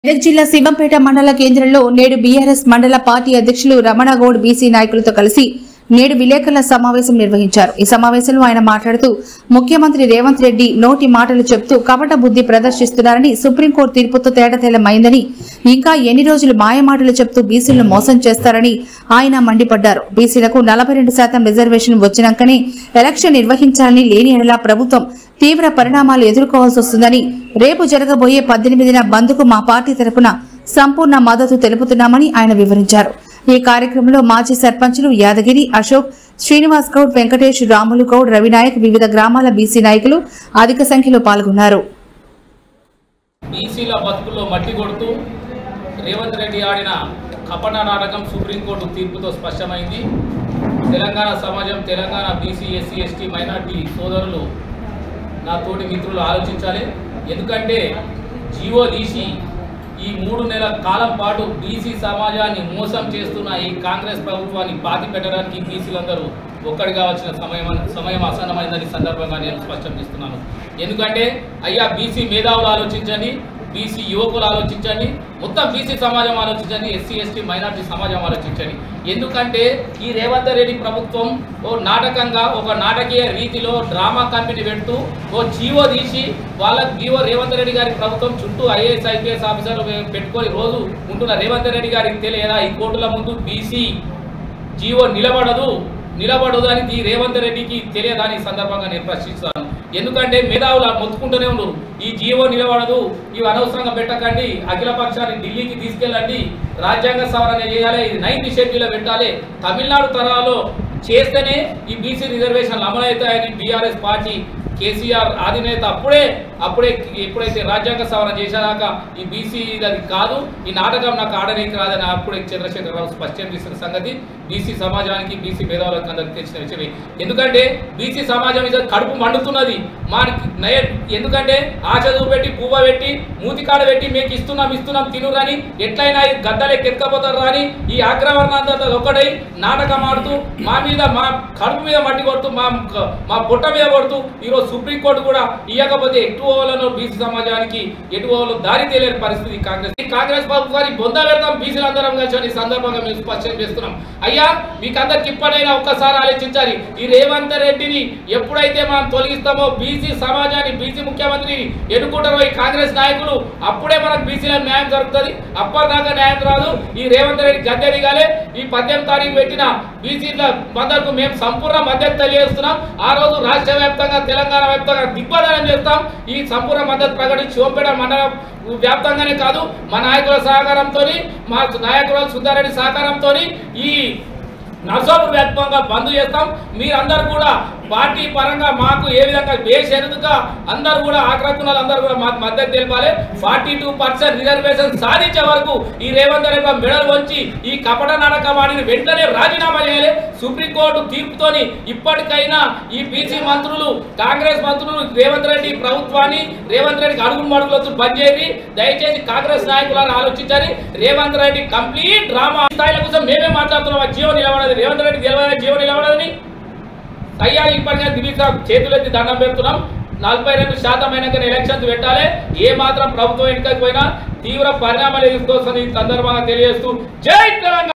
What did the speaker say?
మెదక్ జిల్లా శివంపేట మండల కేంద్రంలో నేడు బీఆర్ఎస్ మండల పార్టీ అధ్యక్షులు రమణగౌడ్ బీసీ నాయకులతో కలిసి నేడు విలేకరుల సమావేశం నిర్వహించారు। ఈ సమావేశంలో ఆయన మాట్లాడుతూ ముఖ్యమంత్రి రేవంత్ రెడ్డి నోటి మాటలు చెప్తూ కపట బుద్ధి ప్రదర్శిస్తున్నారని, సుప్రీంకోర్టు తీర్పుతో తేటతెల్లమైందని, ఇంకా ఎన్ని రోజులు మాయమాటలు చెప్తూ బీసీలను మోసం చేస్తారని ఆయన మండిపడ్డారు। బీసీలకు 42% రిజర్వేషన్ వచ్చినాకనే ఎలక్షన్ నిర్వహించాలని, లేని ఎడల ప్రభుత్వం తీవ్ర పరిణామాలు ఎదుర్కోవాల్సి వస్తుందని, రేపు జరగబోయే 18న బంద్కు మా పార్టీ తరపున సంపూర్ణ మద్దతు తెలుపుతున్నామని ఆయన వివరించారు। ఈ కార్యక్రమంలో మాజీ సర్పంచులు యాదగిరి, అశోక్, శ్రీనివాస్ గౌడ్, వెంకటేష్, రాములు గౌడ్, రవినాయక్, వివిధ గ్రామాల బీసీ నాయకులు అధిక సంఖ్యలో పాల్గొన్నారు। బీసీల బతుకుల్లో మట్టి కొడుతూ రేవంత్ రెడ్డి ఆడిన కపట నాటకం సుప్రీంకోర్టు తీర్పుతో స్పష్టమైంది। తెలంగాణ సమాజం, Telangana BC, SC, ST, minority సోదరులు, నా తోటి మిత్రులు ఆలోచించాలి। ఎందుకంటే జీవో తీసి ఈ 3 నెలల కాలం పాటు బీసీ సమాజాన్ని మోసం చేస్తున్న ఈ కాంగ్రెస్ ప్రభుత్వాన్ని పాతి పెట్టడానికి బీసీలందరూ ఒక్కడి కావాల్సిన సమయం ఆసన్నమైందని సందర్భంగా నేను స్పష్టం చేస్తున్నాను। ఎందుకంటే అయ్యా బీసీ మేధావులు ఆలోచించండి, బీసీ యువకులు ఆలోచించండి, మొత్తం బీసీ సమాజం ఆలోచించండి, ఎస్సీ, ఎస్టీ, మైనార్టీ సమాజం ఆలోచించండి। ఎందుకంటే ఈ రేవంత్ రెడ్డి ప్రభుత్వం ఓ నాటకంగా, ఒక నాటకీయ రీతిలో డ్రామా కంపెనీ పెడుతూ ఓ జీవో తీసి వాళ్ళకి జీవో రేవంత్ రెడ్డి గారి ప్రభుత్వం చుట్టూ ఐఏఎస్, ఐపీఎస్ ఆఫీసర్లు పెట్టుకొని రోజు ఉంటున్న రేవంత్ రెడ్డి గారికి తెలియదా ఈ కోర్టుల ముందు బీసీ జీవో నిలబడదు అని ఈ రేవంత్ రెడ్డికి తెలియదని సందర్భంగా నేను ప్రశ్నిస్తాను। ఎందుకంటే మేధావులు మొత్తుకుంటూనే ఉన్నారు, ఈ జీవో నిలబడదు, ఇవి అనవసరంగా పెట్టకండి, అఖిల పక్షాన్ని ఢిల్లీకి తీసుకెళ్ళండి, రాజ్యాంగ సవరణ చేయాలి, ఇది 9th షెడ్యూల్లో పెట్టాలి, తమిళనాడు తరహాలో చేస్తేనే ఈ బీసీ రిజర్వేషన్లు అమలవుతాయని బీఆర్ఎస్ పార్టీ కేసీఆర్ అధినేత అప్పుడే ఎప్పుడైతే రాజ్యాంగ సవరణ చేసేదాకా ఈ బీసీ అది కాదు, ఈ నాటకం నాకు ఆడడానికి రాదని అప్పుడే చంద్రశేఖరరావు స్పష్టం చేసిన సంగతి బీసీ సమాజానికి, బీసీ మేధావులకు అందరికి తెచ్చిన విషయమే। ఎందుకంటే బీసీ సమాజం ఇది కడుపు మండుతున్నది ఎందుకంటే ఆశ చూపెట్టి, పువ్వ పెట్టి, మూతికాడ పెట్టి మీకు ఇస్తున్నాం తినురని, ఎట్లయినా గద్దలే కెత్కపోతారు అని ఈ ఆగ్రవర్ణంతా ఒకటై నాటకం ఆడుతూ మా కడుపు మీద మట్టి కొడుతూ, మా పొట్ట మీద కొడుతూ ఈరోజు సుప్రీంకోర్టు కూడా ఇవ్వకపోతే ఎటు పోవాలనో బీసీ సమాజానికి ఎటు పోవాలో దారి తెలియని పరిస్థితి కాంగ్రెస్ ప్రభుత్వాన్ని బొంద పెడతాం బీసీలందరం కలిసి ఈ సందర్భంగా మేము స్పష్టం చేస్తున్నాం। అయ్యా మీకు అందరికి ఇప్పటికైనా ఒక్కసారి ఆలోచించాలి, ఈ రేవంత్ రెడ్డిని ఎప్పుడైతే మనం తొలగిస్తామో, బీసీ సమాజాన్ని, బీసీ ముఖ్యమంత్రిని ఎన్నుకుంటారో ఈ కాంగ్రెస్ నాయకులు, అప్పుడే మనకు బీసీలకు న్యాయం జరుగుతుంది, అప్పటిదాకా న్యాయం రాదు। ఈ రేవంత్ రెడ్డి గద్దె దిగాలి, ఈ 18వ తారీఖు పెట్టిన బీసీల మద్దతుకు మేము సంపూర్ణ మద్దతు తెలియజేస్తున్నాం। ఆ రోజు రాష్ట్ర వ్యాప్తంగా, తెలంగాణ వ్యాప్తంగా దిగ్బంధనం చేస్తాం। ఈ సంపూర్ణ మద్దతు ప్రకటించి సోంపేట మండలం వ్యాప్తంగానే కాదు, మా నాయకుల సహకారంతో, మా నాయకుల సుందరెడ్డి సహకారంతో ఈ నర్సాపూర్ వ్యాప్తంగా బంద్ చేస్తాం। మీరందరూ కూడా పార్టీ పరంగా మాకు ఏ విధంగా బేషరతుగా అందరూ కూడా ఆగ్రహకున్నాలు అందరూ కూడా మాకు మద్దతు తెలిపాలి। 42% రిజర్వేషన్ సాధించే వరకు ఈ రేవంత్ రెడ్డి మెడలు వంచి ఈ కపట నాటకవాడిని వెంటనే రాజీనామా చేయాలి। సుప్రీంకోర్టు తీర్పుతోని ఇప్పటికైనా ఈ బీసీ మంత్రులు, కాంగ్రెస్ మంత్రులు రేవంత్ రెడ్డి ప్రభుత్వాన్ని, రేవంత్ రెడ్డికి అడుగులు మడుగులతో బంద్ చేయండి। దయచేసి కాంగ్రెస్ నాయకులను ఆలోచించాలి। రేవంత్ రెడ్డి కంప్లీట్ డ్రామా స్థాయిల కోసం మేమే మాట్లాడుతున్నాం, జీవో నిలబడదు, రేవంత్ రెడ్డి గెలవాలి, జీవో నిలబడదని అయ్యా ఇప్పటికే దివిక చేతులెత్తి దండం పెడుతున్నాం। 42% అయినాకనే ఎలక్షన్స్ పెట్టాలి। ఏ మాత్రం ప్రభుత్వం వెనుకపోయినా తీవ్ర పరిణామాలు ఎదుర్కోవచ్చని సందర్భంగా తెలియజేస్తూ జై తెలంగాణ।